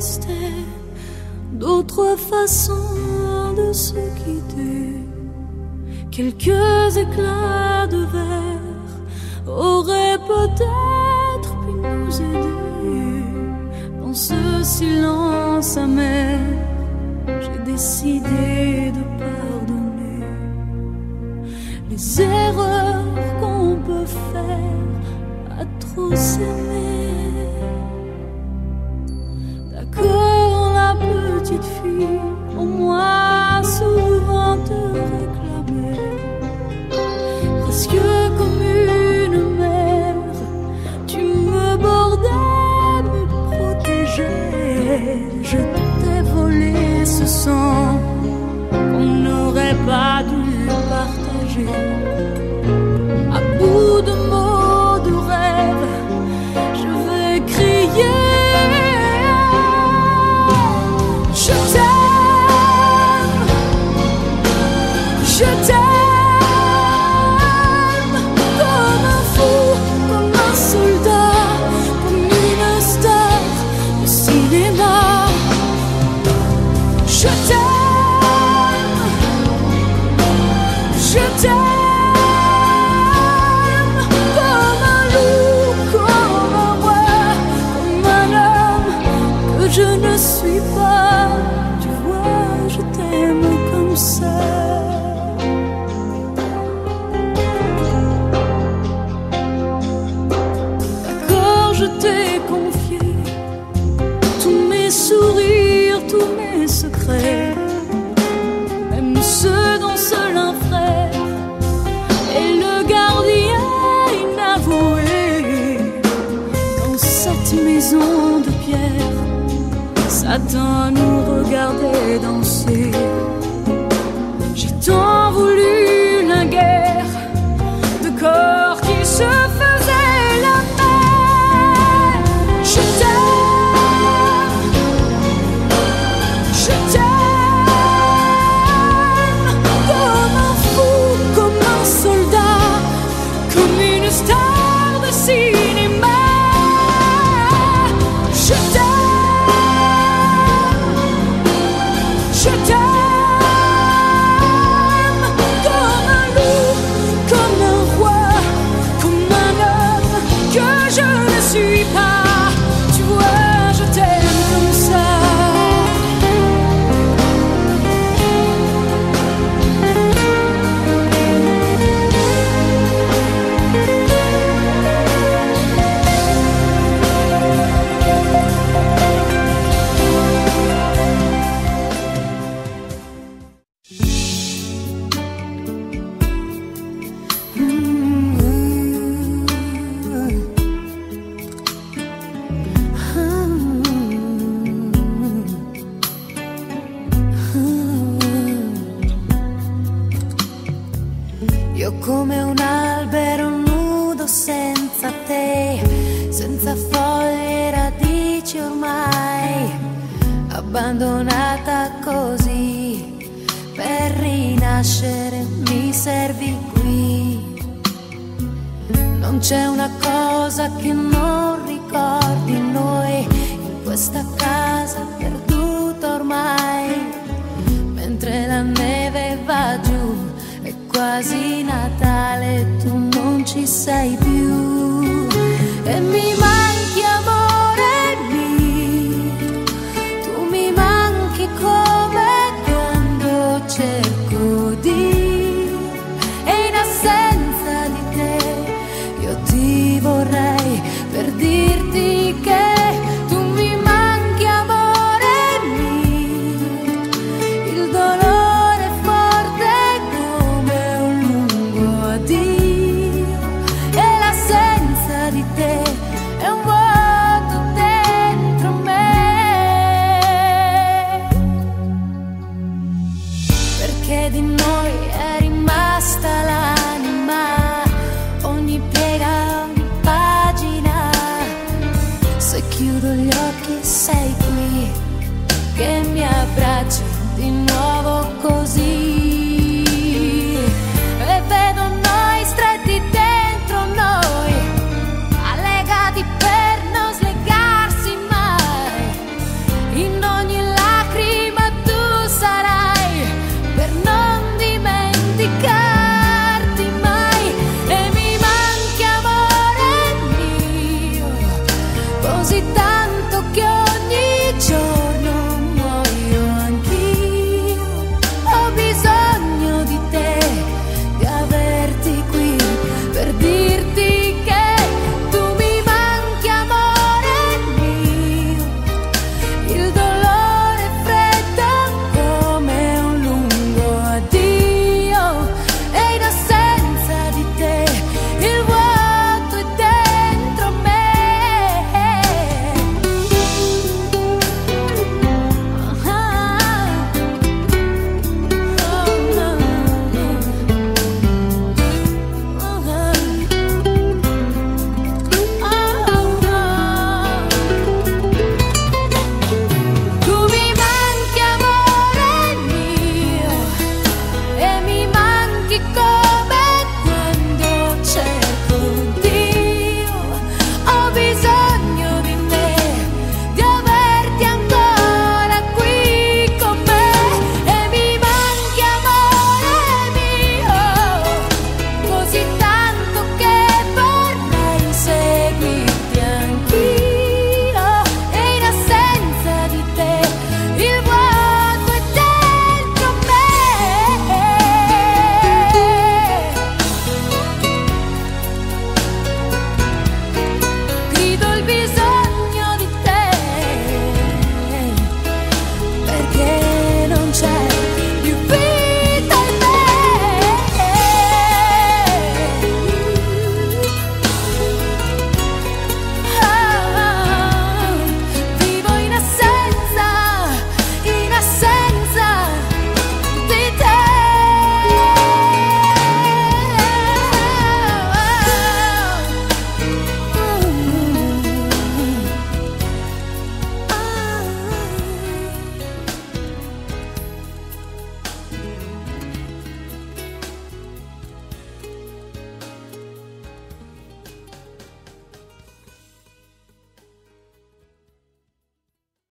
existait d'autres façons de se quitter. Quelques éclats de verre auraient peut-être pu nous aider. Dans ce silence amer, j'ai décidé de pardonner les erreurs qu'on peut faire à trop s'aimer. D'accord, la petite fille, au moins souvent te réclamait, presque comme une mère, tu me bordais, me protégeais. Je t'ai volé ce sang qu'on n'aurait pas dû partager. À bout de mots, de rêves, je vais crier. Je t'aime, je t'aime, comme un fou, comme un soldat, comme une star de cinéma. Je t'aime, je t'aime, comme un loup, comme un roi, comme un homme que je ne suis pas. Tu vois, je t'aime comme ça. D'accord, je t'ai confié tous mes sourires, tous mes secrets, même ceux dont seul un frère est le gardien inavoué. Dans cette maison de pierre, Satan nous regardait danser. J'ai tant voulu la guerre de corps qui se faisaient la paix. Je t'aime, je t'aime, comme un fou, comme un soldat, comme une star de cinéma. Je t'aime, je t'aime, comme un loup, comme un roi, comme un homme que je ne suis pas. Tu vois, je t'aime comme ça. Io come un albero nudo senza te, senza foglie e radici ormai, abbandonata così, per rinascere mi servi qui. Non c'è una cosa che non ricordi noi, in questa casa perduta ormai, mentre la neve va giù. È quasi Natale, tu non ci sei più.